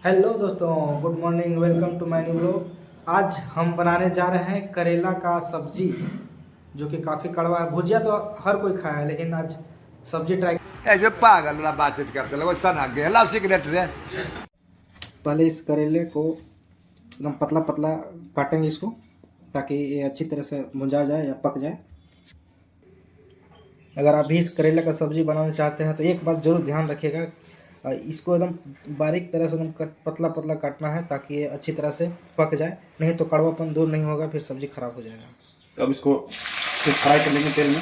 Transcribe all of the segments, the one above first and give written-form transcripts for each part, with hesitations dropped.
Hello दोस्तों, good morning, welcome to my new blog. आज हम बनाने जा रहे हैं करेला का सब्जी, जो कि काफ़ी कड़वा है। भुजिया तो हर कोई खाया है, लेकिन आज सब्जी ट्राई। ऐसे पागल ना बातचीत करते लोग सना के लाओ सिगरेट रे। पहले इस करेले को एकदम पतला पतला काटेंगे इसको, ताकि ये अच्छी तरह से भुंजा जाए या पक जाए। अगर आप भी इस करेला का सब्जी बनाना चाहते हैं तो एक बात जरूर ध्यान रखिएगा, इसको एकदम बारीक तरह से एकदम पतला पतला काटना है, ताकि ये अच्छी तरह से पक जाए। नहीं तो कड़वापन दूर नहीं होगा, फिर सब्जी खराब हो जाएगा। तो अब इसको फिर फ्राई कर लेंगे तेल में।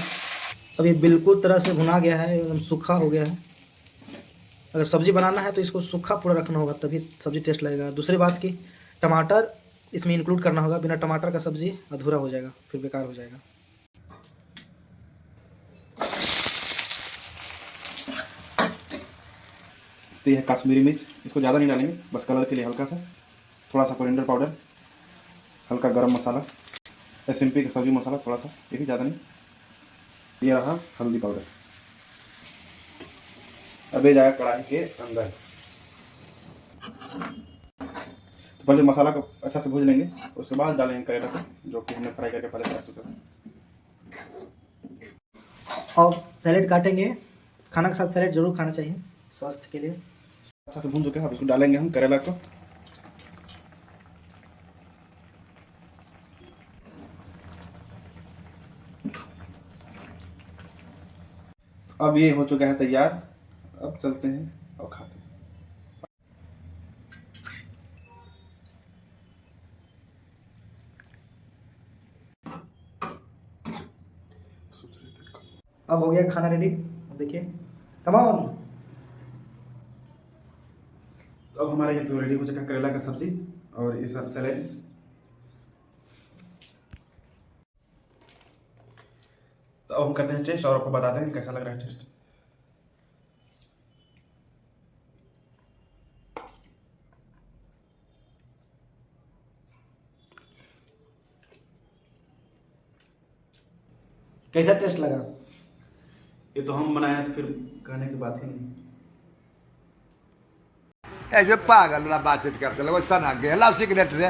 अब ये बिल्कुल तरह से भुना गया है, एकदम सूखा हो गया है। अगर सब्जी बनाना है तो इसको सूखा पूरा रखना होगा, तभी सब्जी टेस्ट लगेगा। दूसरी बात कि टमाटर इसमें इंक्लूड करना होगा, बिना टमाटर का सब्जी अधूरा हो जाएगा, फिर बेकार हो जाएगा। तो यह है कश्मीरी मिर्च, इसको ज़्यादा नहीं डालेंगे, बस कलर के लिए हल्का सा। थोड़ा सा कोरिएंडर पाउडर, हल्का गरम मसाला, SMP का सब्जी मसाला थोड़ा सा, ये भी ज़्यादा नहीं। ये रहा हल्दी पाउडर। अब ये जाएगा कढ़ाई के अंदर। तो पहले मसाला को अच्छा से भूज लेंगे, उसके बाद डालेंगे करेला को, जो कि हमने फ्राई करके पहले रख चुका है। और सैलेड काटेंगे, खाना के साथ सैलेड जरूर खाना चाहिए स्वास्थ्य के लिए। अच्छा से भून चुके हैं, अब इसको डालेंगे हम करेला को। अब ये हो चुका है तैयार। अब चलते हैं और खाते हैं। अब हो गया खाना रेडी, देखिए, कम ऑन। तो अब हमारा ये तो रेडी हो चुका है करेला का सब्जी और ये सब सैलेड। तो अब हम करते हैं टेस्ट और आपको बताते हैं कैसा लग रहा है टेस्ट। कैसा टेस्ट लगा? ये तो हम बनाए हैं, तो फिर कहने की बात ही नहीं। ऐसे पागल ना बातचीत करते लोग सना के लाओ सिगरेट रे।